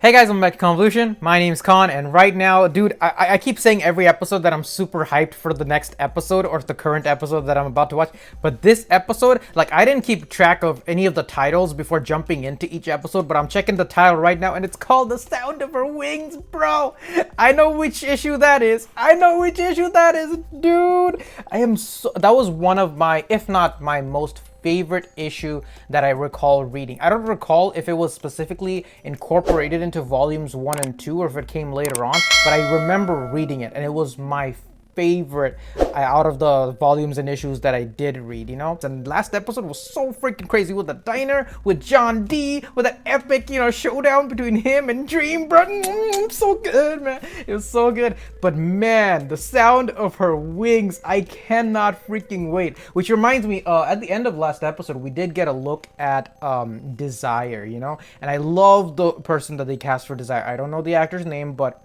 Hey guys, welcome back to Khanvolution. My name's Khan, and right now, dude, I keep saying every episode that I'm super hyped for the next episode or the current episode that I'm about to watch. But this episode, like, I didn't keep track of any of the titles before jumping into each episode, but I'm checking the title right now, and it's called The Sound of Her Wings, bro. I know which issue that is. Dude. That was one of my, if not my most favorite issue that I recall reading. I don't recall if it was specifically incorporated into volumes 1 and 2 or if it came later on, but I remember reading it and it was my favorite out of the volumes and issues that I did read, you know? And last episode was so freaking crazy with the diner, with John D, with that epic, showdown between him and Dream, bro. So good, man. It was so good. But man, the sound of her wings, I cannot freaking wait. Which reminds me, at the end of last episode, we did get a look at Desire, you know? And I love the person that they cast for Desire. I don't know the actor's name, but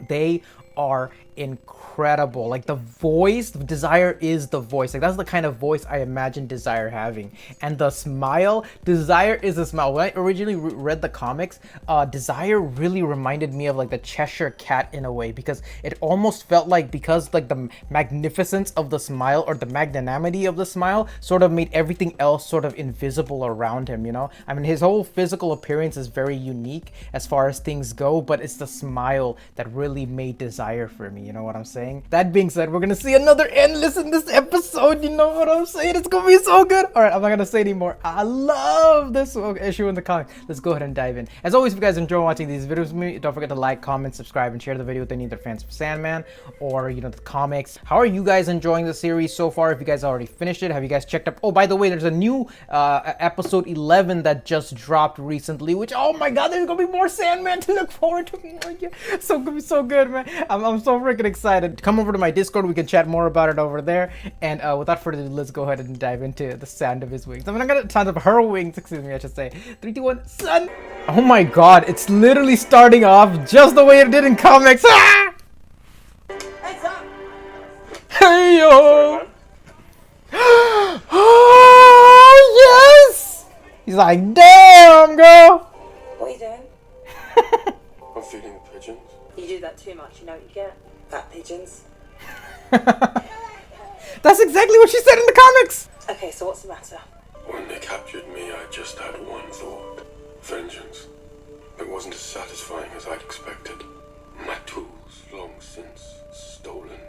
they are incredible. Like, the voice, Desire is the voice. Like, that's the kind of voice I imagine Desire having. And the smile, Desire is a smile. When I originally read the comics, Desire really reminded me of like the Cheshire Cat in a way, because it almost felt like, because like the magnificence of the smile or the magnanimity of the smile sort of made everything else sort of invisible around him, you know? I mean, his whole physical appearance is very unique as far as things go, but it's the smile that really made Desire for me, you know what I'm saying? That being said, we're gonna see another Endless in this episode, you know what I'm saying? It's gonna be so good. Alright, I'm not gonna say anymore. I love this issue in the comic. Let's go ahead and dive in. As always, if you guys enjoy watching these videos with me, don't forget to like, comment, subscribe, and share the video with any other fans of Sandman or, the comics. How are you guys enjoying the series so far? If you guys already finished it, have you guys checked up? Oh, by the way, there's a new episode 11 that just dropped recently, which, oh my god, there's gonna be more Sandman to look forward to. Oh, yeah. So gonna be so good, man. I'm so freaking excited. Come over to my Discord, we can chat more about it over there. And without further ado, let's go ahead and dive into the sound of his wings. I'm not gonna sound of her wings, excuse me, I should say. 3, 2, 1, sun! Oh my god, it's literally starting off just the way it did in comics. Ah! Hey yo! Oh yes! He's like, damn, girl! What are you doing? I'm feeding the pigeons. You do that too much, you know what you get? Fat pigeons. That's exactly what she said in the comics! Okay, so what's the matter? When they captured me, I just had one thought. Vengeance. It wasn't as satisfying as I'd expected. My tools, long since stolen.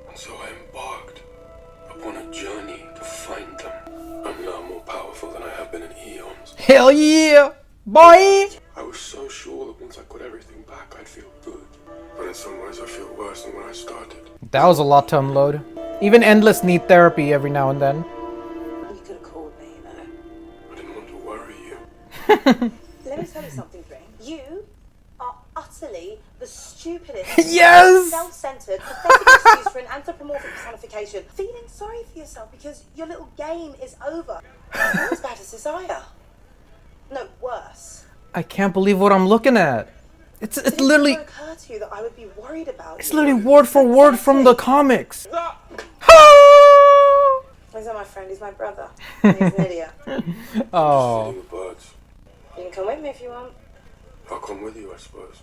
And so I embarked upon a journey to find them. I'm now more powerful than I have been in eons. Hell yeah! Boy! I was so sure that once I got everything back, I'd feel good. But in some ways, I feel worse than when I started. That was a lot to unload. Even Endless need therapy every now and then. You could have called me, you know. I didn't want to worry you. Let me tell you something, Dream. You are utterly the stupidest, Yes! self-centered, pathetic excuse for an anthropomorphic personification. Feeling sorry for yourself because your little game is over. Not as bad as Desire. No, worse. I can't believe what I'm looking at. It's literally... Did it ever occur to you that I would be worried about It's you? literally word for word from the comics. He's not my friend, he's my brother. He's an idiot. Oh. Feeding the birds. You can come with me if you want. I'll come with you, I suppose.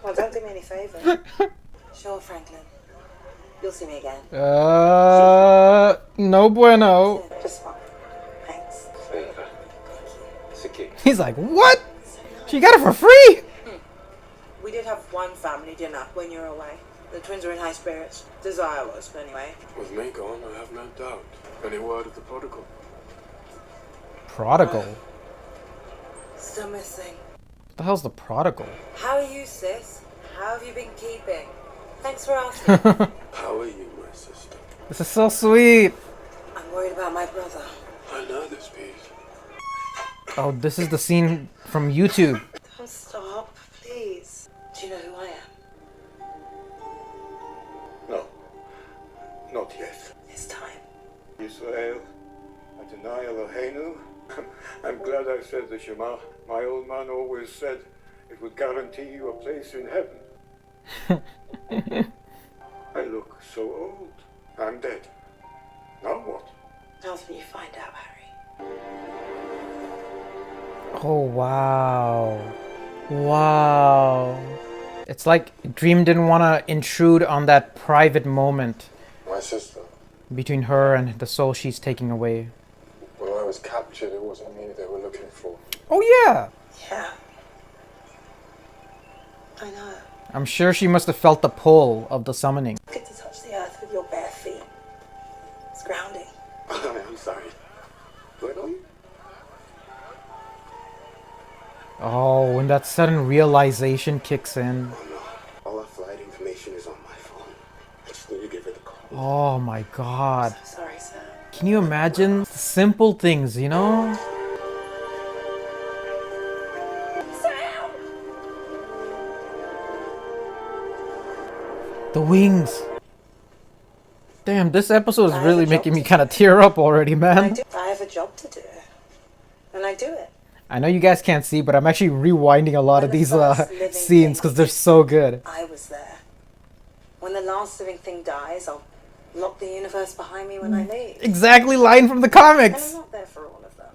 Well, don't do me any favours. Sure, Franklin. You'll see me again. No bueno. Just fine. Thanks. It's a kick. He's like, what? She got it for free? We did have one family dinner when you were away. The twins were in high spirits. Desire was, but anyway. With me gone, I have no doubt. Any word of the prodigal? Prodigal? Still missing. What the hell's the prodigal? How are you, sis? How have you been keeping? Thanks for asking. How are you, my sister? This is so sweet. I'm worried about my brother. I know this piece. Oh, this is the scene from YouTube. Don't stop, please. Do you know who I am? No. Not yet. It's time. Israel, Adonai Eloheinu. I'm glad I said the Shema. My old man always said it would guarantee you a place in heaven. I look so old. I'm dead. Now what? That's when you find out, Harry. Oh, wow. Wow. It's like Dream didn't want to intrude on that private moment My sister. between her and the soul she's taking away. When I was captured, it wasn't me they were looking for. Oh yeah! Yeah. I know. I'm sure she must have felt the pull of the summoning. Good to touch the earth with your bare feet. It's grounding. I'm sorry. Where are you? Oh, when that sudden realization kicks in. Oh no. All our flight information is on my phone. I just need to give it a call. Oh my god. So sorry, sir. Can you imagine the simple things, you know? The wings. Damn, this episode is really making me kind of tear up already, man. I have a job to do. And I do it. I know you guys can't see, but I'm actually rewinding a lot of these scenes because they're so good. I was there. When the last living thing dies, I'll lock the universe behind me when I leave. Exactly, line from the And I'm comics. not there for all of them.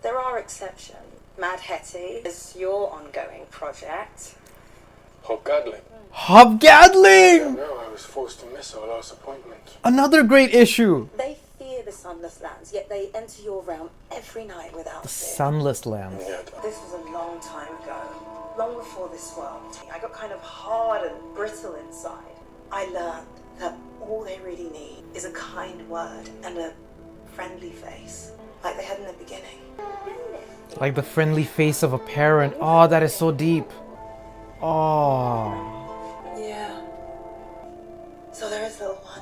There are exceptions. Mad Hetty is your ongoing project. Hobgoblin. Hobgadling! No, I was forced to miss our last appointment. Another great issue. They fear the sunless lands, yet they enter your realm every night without The fear. Sunless Lands. Yeah. This was a long time ago, long before this world. I got kind of hard and brittle inside. I learned that all they really need is a kind word and a friendly face, like they had in the beginning. Like the friendly face of a parent. Oh, that is so deep. Oh. Yeah. So there is little one.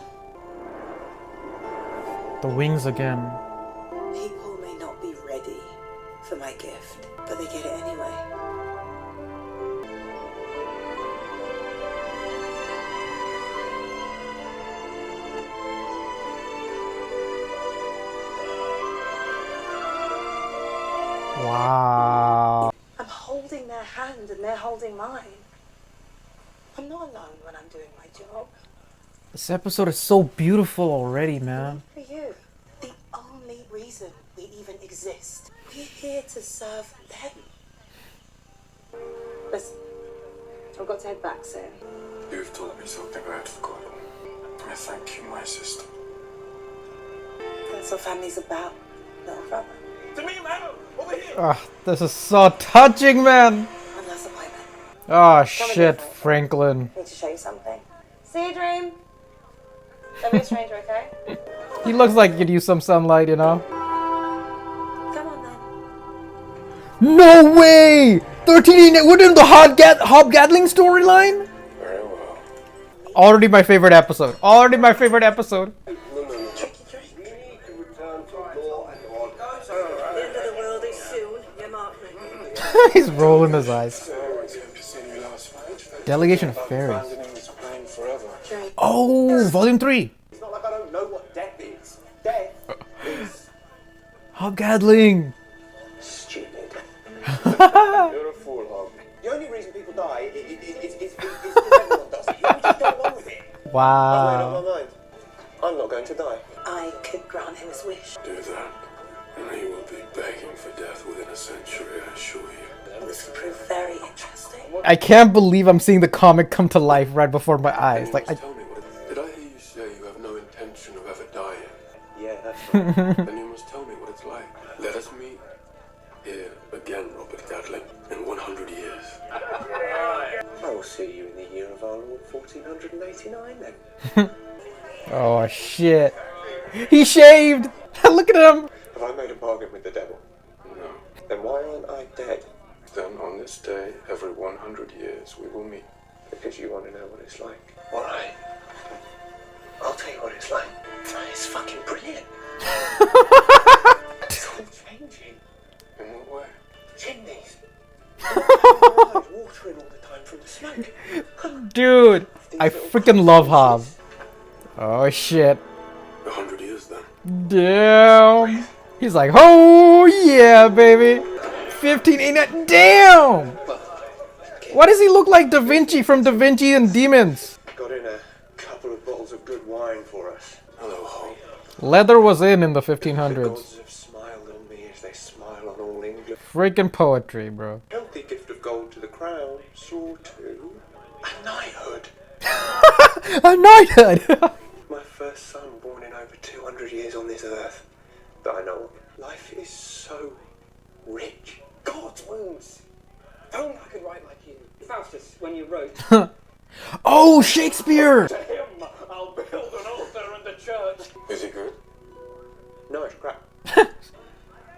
The wings again. People may not be ready for my gift, but they get it anyway. Wow. I'm holding their hand and they're holding mine. I'm not alone when I'm doing my job. This episode is so beautiful already, man. For you, the only reason we even exist. We're here to serve them. Listen, I've got to head back soon. You've told me something I had forgotten. I thank you, my sister. That's what family's about, little brother. To me, man! Over here! Ah, this is so touching, man. One last appointment. Oh shit, Franklin. Need to show you something. See you, Dream. Don't be a stranger, okay? He looks like he could use some sunlight, you know? Come on then. No way! 13 wouldn't the Hobgadling storyline? Very well. Already my favorite episode. Already my favorite episode. Tricky drink. The end of the world is soon. You mark me. He's rolling his eyes. I always hope to see you last night. Delegation of Fairies. Abandoning this plane forever. Drink. Oh, volume 3. It's not like I don't know what death is. Death is Hobgadling. Stupid. You're a fool, Hob. the only reason people die is because everyone does it. You just go along with it. I've made Wow. up my mind. I'm not going to die. I could grant him his wish. Do that, and he will be begging for death within a century, I assure you. This would prove very interesting. I can't believe I'm seeing the comic come to life right before my eyes. Like, Tell me did I hear you say you have no intention of ever dying? Yeah, that's right. Then you must tell me what it's like. Let us meet here again, Robert Gatling, in 100 years. I will see you in the year of our Lord 1489 then. oh shit. He shaved. Look at him. Have I made a bargain with the devil? No. Then why aren't I dead? Then on this day, every 100 years, we will meet. Because you want to know what it's like. Alright. I'll tell you what it's like. It's fucking brilliant. It's all changing. In what way? Chimneys. Water in all the time from the smoke. Dude, I freaking love Hob. Oh shit. 100 years then. Damn. He's like, oh yeah, baby. 1589. Damn. Why does he look like Da Vinci from Da Vinci and Demons? Got in a couple of bottles of good wine for us. Hello, Hob. Leather was in the The 1500s. gods have smiled on me as they smile on all England. Freaking poetry, bro. Healthy gift of gold to the crown, saw to a knighthood. A knighthood! My first son born in over 200 years on this earth that I know of. Life is so rich. God's wounds. If only I could write like you. Faustus, when you wrote, Oh, Shakespeare! to him I'll build an altar in the church. Is it good? No, it's crap.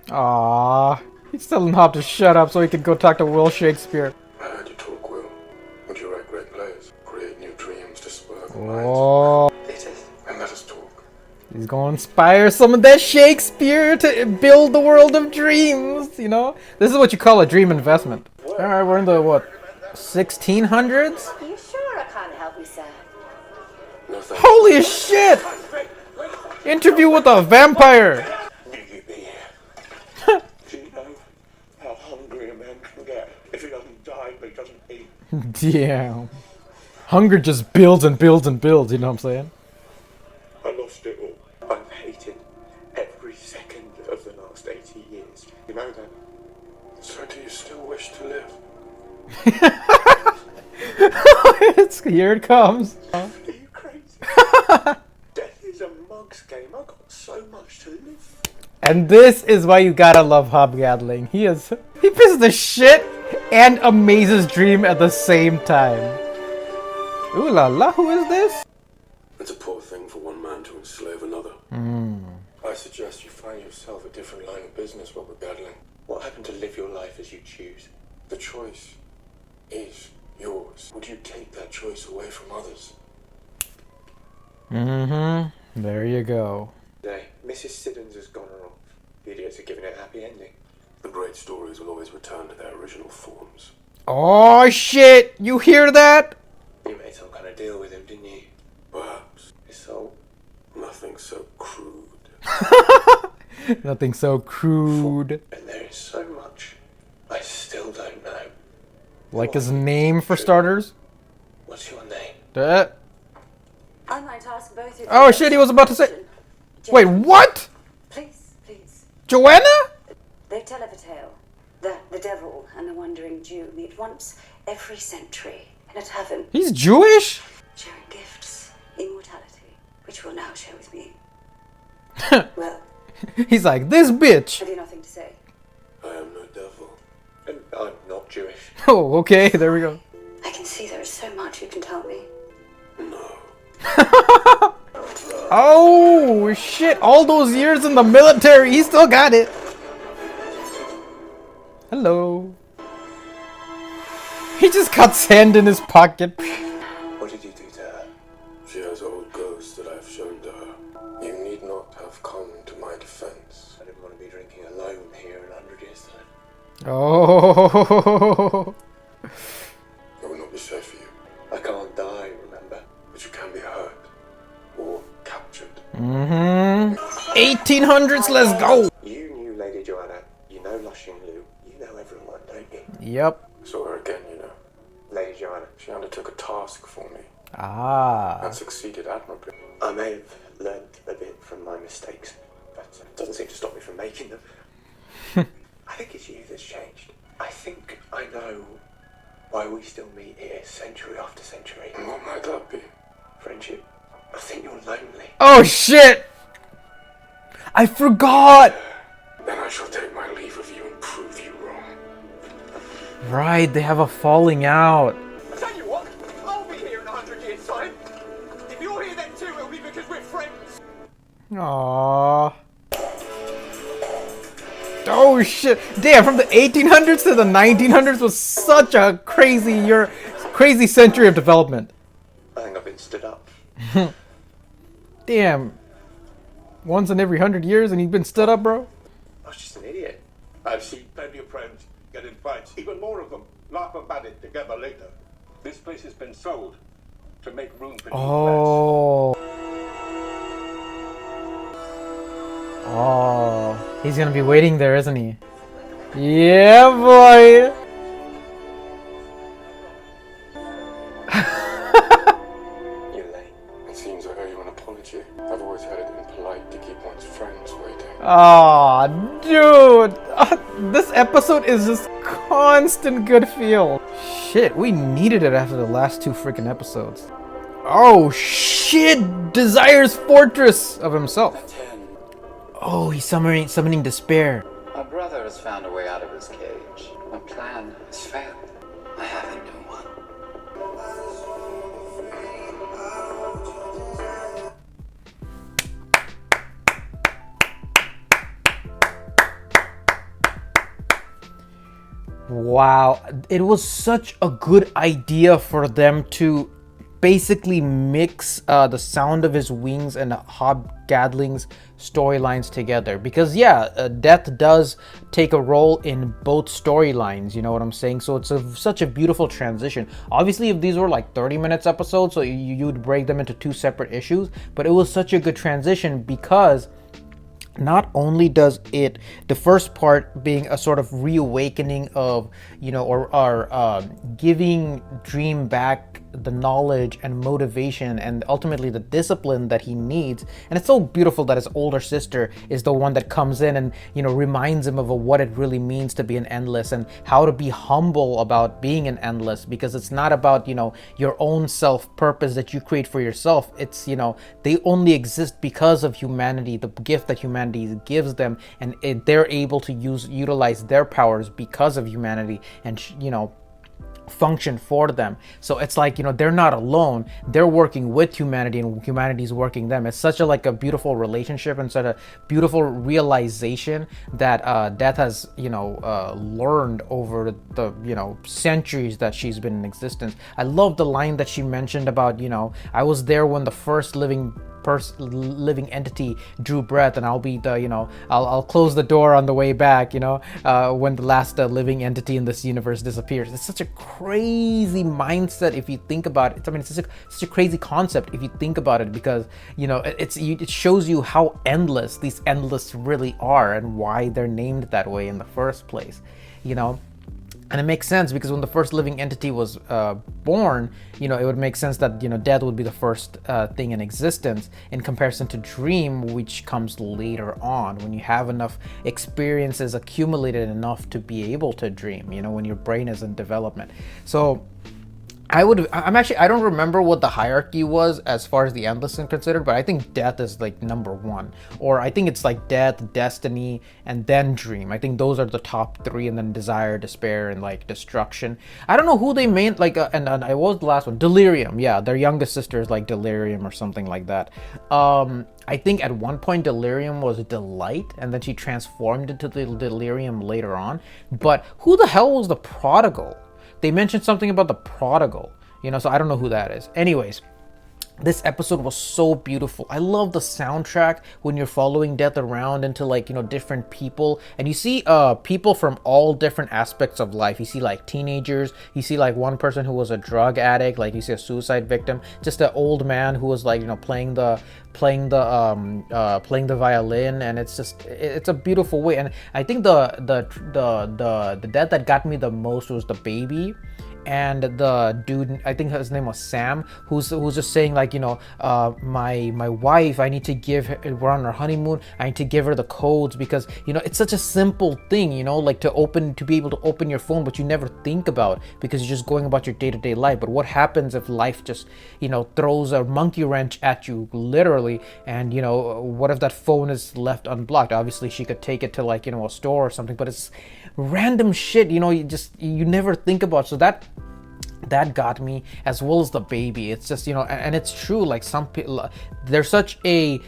Aww. He's telling Hob to shut up so he can go talk to Will Shakespeare. I heard you talk, Will. Would you write great plays? Create new dreams to spur the Oh. minds? It is. And let us talk. He's gonna inspire some of that Shakespeare to build the world of dreams, you know? This is what you call a dream investment. Alright, we're in the, what, 1600s? Are you sure I can't help you, sir? No thanks. Holy shit! Interview with a vampire! Do you know how hungry a man can get if he doesn't die but he doesn't eat? Damn. Hunger just builds and builds and builds, you know what I'm saying? I lost it all. I've hated every second of the last 80 years. You know that? So do you still wish to live? Here it comes. Are you crazy? Death is a mug's game. I've got so much to live. And this is why you gotta love Hobgadling. He pisses the shit and amazes Dream at the same time. Ooh la la, who is this? It's a poor thing for one man to enslave another. I suggest you find yourself a different line of business, Robert Gadling. What happened to live your life as you choose? The choice is yours. Would you take that choice away from others? There you go. Today, Mrs. Siddons has gone her off. The idiots are giving it a happy ending. The great stories will always return to their original forms. Oh shit! You hear that? You made some kind of deal with him, didn't you? Perhaps His soul. nothing so crude. Nothing so crude. And there is so much I still don't know. Like his name, for starters. What's your name? I might ask both of you. Oh shit, he was about to say. Wait, what? Please, please. Joanna? They tell of a tale that the devil and the wandering Jew meet once every century in a tavern, He's Jewish? sharing gifts, immortality, which will now share with me. Well, He's like, this bitch. have you nothing to say? I am no devil. And I'm not Jewish. Oh, okay, there we go. I can see there is so much you can tell me. No. Oh shit, all those years in the military, he still got it. Hello. He just got sand in his pocket. What did you do to her? She has old ghosts that I have shown to her. You need not have come to my defense. I didn't want to be drinking alone here in 100 years' time. Oh. It will not be safe for you, I can't die, remember? but you can be hurt or captured. 1800s, let's go. You knew Lady Joanna. You know Lushing Lou. You know everyone, don't you? Yep. Saw her again, you know. Lady Joanna. She undertook a task for me Ah. and succeeded admirably. I may have learned a bit from my mistakes, but it doesn't seem to stop me from making them. I think it's you that's changed. I think I know why we still meet here century after century. And what might that be? Friendship. I think you're lonely. Oh shit. I forgot. Then I shall take my leave of you and prove you wrong. Right, they have a falling out. I tell you what, I'll be here in 100 years' time. If you're here then too, it'll be because we're friends. Aww. Oh shit. Damn, from the 1800s to the 1900s was such a crazy century of development. I think I've been stood up. Damn. Once in every 100 years and he's been stood up, bro? I was just an idiot. I've seen plenty of friends get in fights, even more of them laugh about it together later. This place has been sold to make room for new Oh. Oh. He's gonna be waiting there, isn't he? Yeah, boy. You're late. It seems I owe you an apology. I've always had it impolite to keep one's friends waiting. Aw, dude. This episode is just constant good feel. Shit, we needed it after the last 2 freaking episodes. Oh shit! Desire's fortress of himself. Oh, he's summoning despair. My brother has found a way out of his cage. My plan has failed. I have a new one. Wow, it was such a good idea for them to basically mix the sound of his wings and Hobgadling's storylines together, because Death does take a role in both storylines, you know what I'm saying? So it's such a beautiful transition. Obviously, if these were like 30 minutes episodes, so you'd break them into 2 separate issues, but it was such a good transition because not only does it, the first part being a sort of reawakening of, or giving Dream back the knowledge and motivation and ultimately the discipline that he needs. And it's so beautiful that his older sister is the one that comes in and, reminds him of what it really means to be an endless and how to be humble about being an endless, because it's not about, your own self-purpose that you create for yourself. It's, they only exist because of humanity, the gift that humanity gives them, and they're able to utilize their powers because of humanity and, function for them. So it's like, they're not alone, they're working with humanity and humanity's working them. It's such a beautiful relationship and such a beautiful realization that Death has learned over the centuries that she's been in existence. I love the line that she mentioned about I was there when the first living entity drew breath, and I'll be the I'll close the door on the way back when the last living entity in this universe disappears. It's such a crazy mindset if you think about it. I mean, it's such a crazy concept if you think about it, because it shows you how endless these endless really are and why they're named that way in the first place. And it makes sense because when the first living entity was born, it would make sense that, Death would be the first thing in existence in comparison to Dream, which comes later on when you have enough experiences accumulated enough to be able to dream, when your brain is in development. So I don't remember what the hierarchy was as far as the endless is considered, but I think Death is like number 1, or I think it's like Death, Destiny, and then Dream. I think those are the top 3, and then Desire, Despair, and like Destruction. I don't know who they made, and I was the last one, Delirium. Yeah, their youngest sister is like Delirium or something like that. I think at one point Delirium was Delight, and then she transformed into the Delirium later on. But who the hell was the Prodigal? They mentioned something about the Prodigal, so I don't know who that is. Anyways, this episode was so beautiful. I love the soundtrack when you're following Death around into different people, and you see people from all different aspects of life. You see like teenagers, you see like one person who was a drug addict, like you see a suicide victim, just an old man who was like playing the violin, and it's a beautiful way. And I think the Death that got me the most was the baby. And the dude, I think his name was Sam, who's just saying like, my wife, I need to give her, we're on our honeymoon, I need to give her the codes, because it's such a simple thing, like to be able to open your phone, but you never think about because you're just going about your day-to-day life. But what happens if life just throws a monkey wrench at you, literally, and what if that phone is left unblocked? Obviously she could take it to like a store or something, but it's random shit, you never think about. So that got me, as well as the baby. It's just and it's true, like some people, there's such a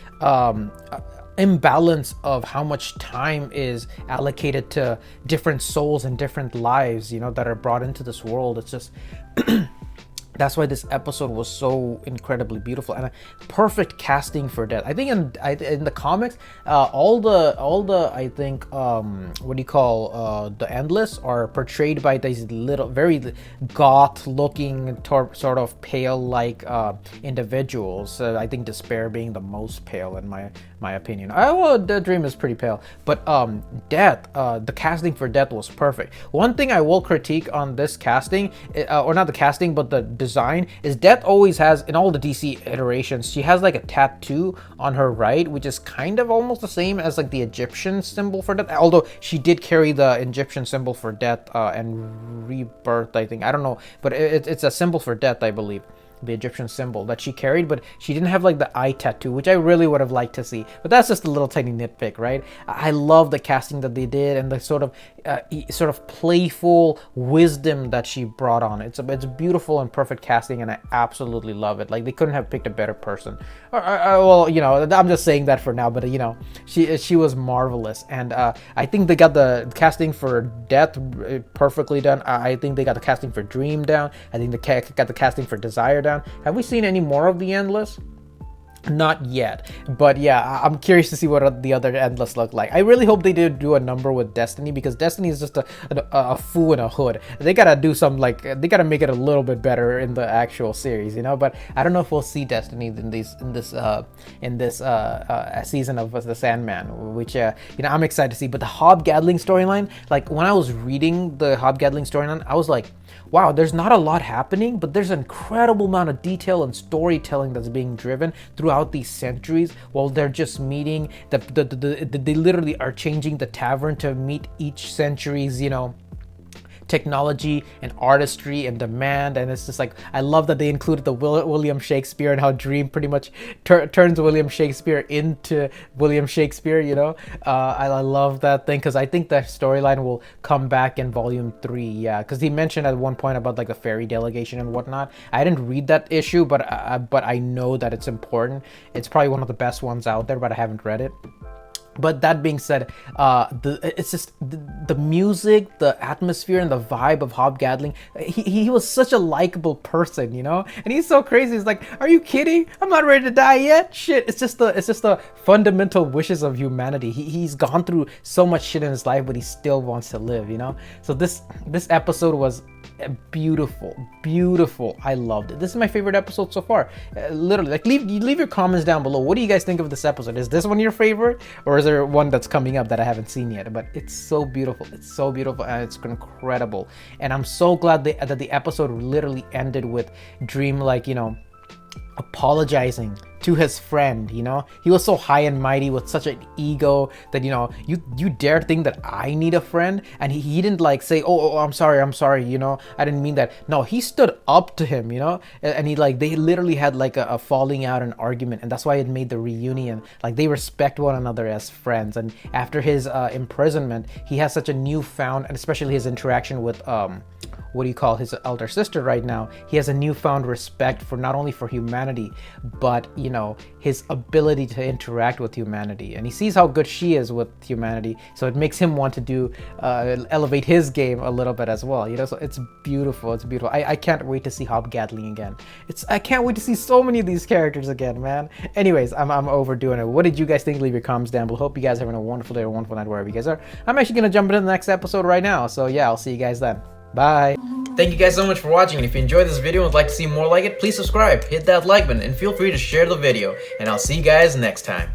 imbalance of how much time is allocated to different souls and different lives that are brought into this world. It's just that's why this episode was so incredibly beautiful, and a perfect casting for Death. I think in the comics, all the I think the Endless are portrayed by these little very goth-looking sort of pale-like individuals. I think Despair being the most pale in my my opinion. Well, the Dream is pretty pale, but Death, the casting for Death was perfect. One thing I will critique on this casting, or not the casting, but the design, is Death always has, in all the DC iterations, she has like a tattoo on her right, which is kind of almost the same as like the Egyptian symbol for Death, although she did carry the Egyptian symbol for Death and Rebirth, I think. I don't know, but it's a symbol for Death, I believe, the Egyptian symbol that she carried, but she didn't have like the eye tattoo, which I really would have liked to see. But that's just a little tiny nitpick, right? I love the casting that they did and the sort of playful wisdom that she brought on. It's beautiful and perfect casting, and I absolutely love it. Like, they couldn't have picked a better person. Well, you know, I'm just saying that for now, but you know, she was marvelous, and I think they got the casting for Death perfectly done. I think they got the casting for Dream down. I think they got the casting for Desire down. Have we seen any more of the Endless? Not yet, but yeah, I'm curious to see what the other Endless look like. I really hope they do a number with Destiny, because Destiny is just a fool in a hood. They gotta do some, like, they gotta make it a little bit better in the actual series, you know. But I don't know if we'll see Destiny in this season of the Sandman, which you know, I'm excited to see. But the Hobgoblin storyline, like when I was reading the Hobgoblin storyline, I was like, wow, there's not a lot happening, but there's an incredible amount of detail and storytelling that's being driven throughout these centuries while they're just meeting. They literally are changing the tavern to meet each century's, you know, technology and artistry and demand. And it's just like, I love that they included the William Shakespeare and how Dream pretty much turns William Shakespeare into William Shakespeare, you know. I love that thing, because I think that storyline will come back in volume 3. Yeah, because he mentioned at one point about like the fairy delegation and whatnot. I didn't read that issue, but I know that it's important. It's probably one of the best ones out there, but I haven't read it. But that being said, it's just the music, the atmosphere, and the vibe of Hobgoblin. He was such a likable person, you know, and he's so crazy. He's like, "Are you kidding? I'm not ready to die yet." Shit, it's just the fundamental wishes of humanity. He's gone through so much shit in his life, but he still wants to live, you know. So this episode was beautiful. I loved it. This is my favorite episode so far. Literally, like, leave your comments down below. What do you guys think of this episode? Is this one your favorite, or is there one that's coming up that I haven't seen yet? But it's so beautiful. It's so beautiful, and it's incredible. And I'm so glad that the episode literally ended with Dream, like, you know, apologizing to his friend. You know, he was so high and mighty with such an ego that, you know, you dare think that I need a friend, and he didn't like say, oh, I'm sorry, you know, I didn't mean that. No, he stood up to him, you know, and he, like, they literally had like a falling out, an argument, and that's why it made the reunion. Like, they respect one another as friends. And after his imprisonment, he has such a newfound, and especially his interaction with what do you call his elder sister right now, he has a newfound respect for not only for humanity, but, you know, his ability to interact with humanity, and he sees how good she is with humanity, so it makes him want to do elevate his game a little bit as well, you know. So it's beautiful. I can't wait to see Hobgoblin again. I can't wait to see so many of these characters again, man. Anyways, I'm overdoing it. What did you guys think? Leave your comments down below. Hope you guys are having a wonderful day or a wonderful night wherever you guys are. I'm actually gonna jump into the next episode right now, so yeah, I'll see you guys then. Bye. Thank you guys so much for watching, and if you enjoyed this video and would like to see more like it, please subscribe, hit that like button, and feel free to share the video, and I'll see you guys next time.